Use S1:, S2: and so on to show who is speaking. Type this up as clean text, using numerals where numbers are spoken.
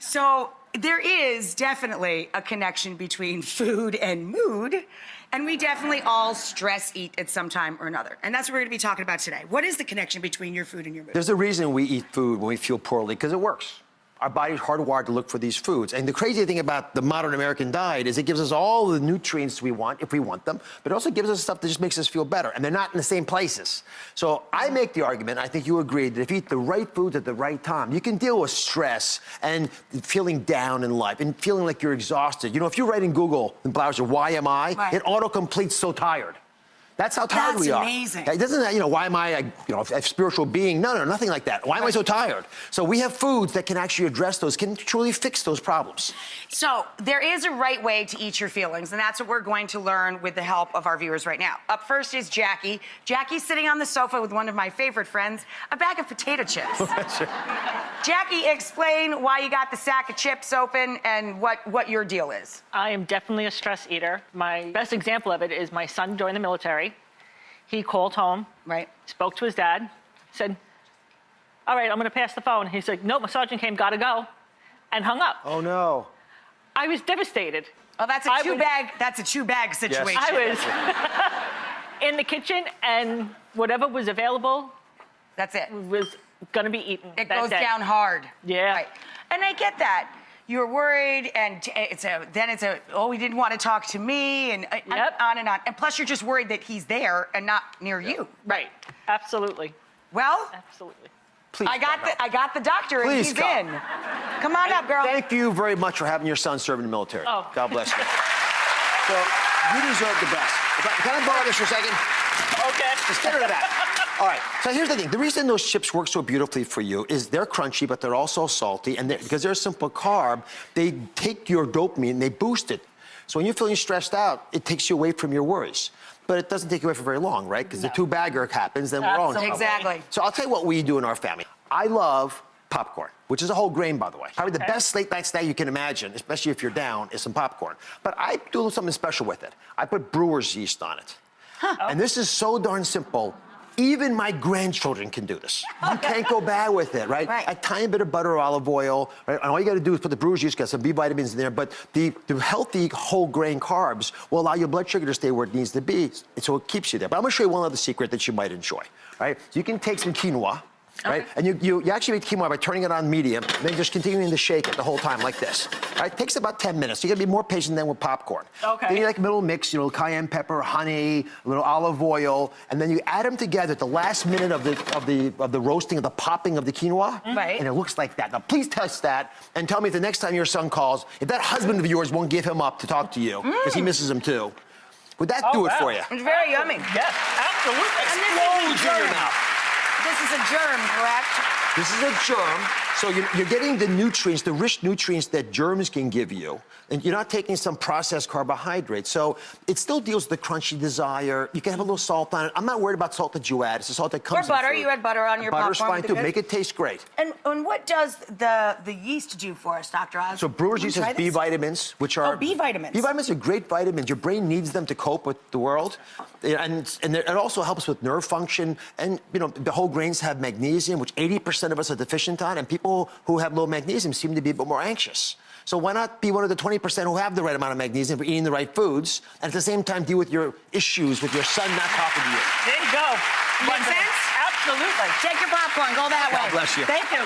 S1: So there is definitely a connection between food and mood, and we definitely all stress eat at some time or another. And that's what we're gonna be talking about today. What is the connection between your food and your mood?
S2: There's a reason we eat food when we feel poorly, because it works. Our body's hardwired to look for these foods. And the crazy thing about the modern American diet is it gives us all the nutrients we want, if we want them, but it also gives us stuff that just makes us feel better. And they're not in the same places. So I make the argument, I think you agree, that if you eat the right foods at the right time, you can deal with stress and feeling down in life and feeling like you're exhausted. You know, if you write in Google, in browser, why am I?
S1: Right.
S2: It autocompletes so tired. That's how tired we are.
S1: That's amazing.
S2: It doesn't, you know, why am I a spiritual being? No, nothing like that. Why am I so tired? So we have foods that can actually address those, can truly fix those problems.
S1: So there is a right way to eat your feelings, and that's what we're going to learn with the help of our viewers right now. Up first is Jackie. Jackie's sitting on the sofa with one of my favorite friends, a bag of potato chips. Jackie, explain why you got the sack of chips open and what your deal is.
S3: I am definitely a stress eater. My best example of it is my son joined the military. He called home,
S1: Right.
S3: spoke to his dad, said, all right, I'm gonna pass the phone. He said, nope, my sergeant came, gotta go, and hung up.
S2: Oh, no.
S3: I was devastated.
S1: Oh, that's a two-bag situation.
S3: I was in the kitchen, and whatever was available
S1: That's it.
S3: was gonna be eaten
S1: It
S3: that
S1: goes
S3: day.
S1: down hard.
S3: Yeah.
S1: Right. And I get that. You're worried, and oh, he didn't want to talk to me, and
S3: Yep.
S1: on and on. And plus, you're just worried that he's there and not near you.
S3: Right, absolutely,
S1: Well,
S3: absolutely.
S2: Please
S1: I got the doctor,
S2: Please
S1: and he's
S2: come.
S1: in. Come on up, girl.
S2: Thank you very much for having your son serve in the military.
S3: Oh.
S2: God bless you. So, you deserve the best. Can I borrow this for a second?
S3: Okay.
S2: Just get rid of that. All right, so here's the thing. The reason those chips work so beautifully for you is they're crunchy, but they're also salty, and because they're a simple carb, they take your dopamine and they boost it. So when you're feeling stressed out, it takes you away from your worries. But it doesn't take you away for very long, right? Because the two-bagger happens, then we're all in trouble.
S1: Exactly.
S2: So I'll tell you what we do in our family. I love popcorn, which is a whole grain, by the way. Probably the best late-night snack you can imagine, especially if you're down, is some popcorn. But I do something special with it. I put brewer's yeast on it. And this is so darn simple. Even my grandchildren can do this. You can't go bad with it, right?
S1: Right.
S2: A tiny bit of butter or olive oil, right? And all you gotta do is put the brewer's yeast, got some B vitamins in there, but the healthy whole grain carbs will allow your blood sugar to stay where it needs to be, so it keeps you there. But I'm gonna show you one other secret that you might enjoy, right? So you can take some quinoa, right? And you actually make quinoa by turning it on medium, and then just continuing to shake it the whole time like this. Right? It takes about 10 minutes. You gotta be more patient than with popcorn.
S3: Okay.
S2: Then you like a little mix, cayenne pepper, honey, a little olive oil, and then you add them together at the last minute of the roasting, of the popping of the quinoa.
S1: Right.
S2: And it looks like that. Now please test that and tell me if the next time your son calls, if that husband of yours won't give him up to talk to you, because he misses him too. Would that do it for you?
S1: It's very yummy.
S3: Yes, absolutely.
S2: Explodes in your mouth.
S1: This is a germ, correct?
S2: This is a germ, so you're getting the nutrients, the rich nutrients that germs can give you, and you're not taking some processed carbohydrate. So it still deals with the crunchy desire. You can have a little salt on it. I'm not worried about salt that you add. It's the salt that comes
S1: Or butter.
S2: in food.
S1: You had butter on your popcorn.
S2: Butter's fine
S1: with the
S2: too.
S1: good-
S2: Make it taste great.
S1: And what does the yeast do for us, Dr. Oz?
S2: So brewer's
S1: Can we
S2: yeast
S1: try
S2: has B
S1: this?
S2: vitamins, which are...
S1: Oh, B vitamins.
S2: B vitamins are great vitamins. Your brain needs them to cope with the world. And it also helps with nerve function. And, the whole grains have magnesium, which 80% of us are deficient on. And people who have low magnesium seem to be a bit more anxious. So why not be one of the 20% who have the right amount of magnesium for eating the right foods, and at the same time deal with your issues with your son not talking to you?
S3: There you go.
S1: Make sense?
S3: Absolutely.
S1: Take your popcorn. Go that way.
S2: God bless you.
S3: Thank you.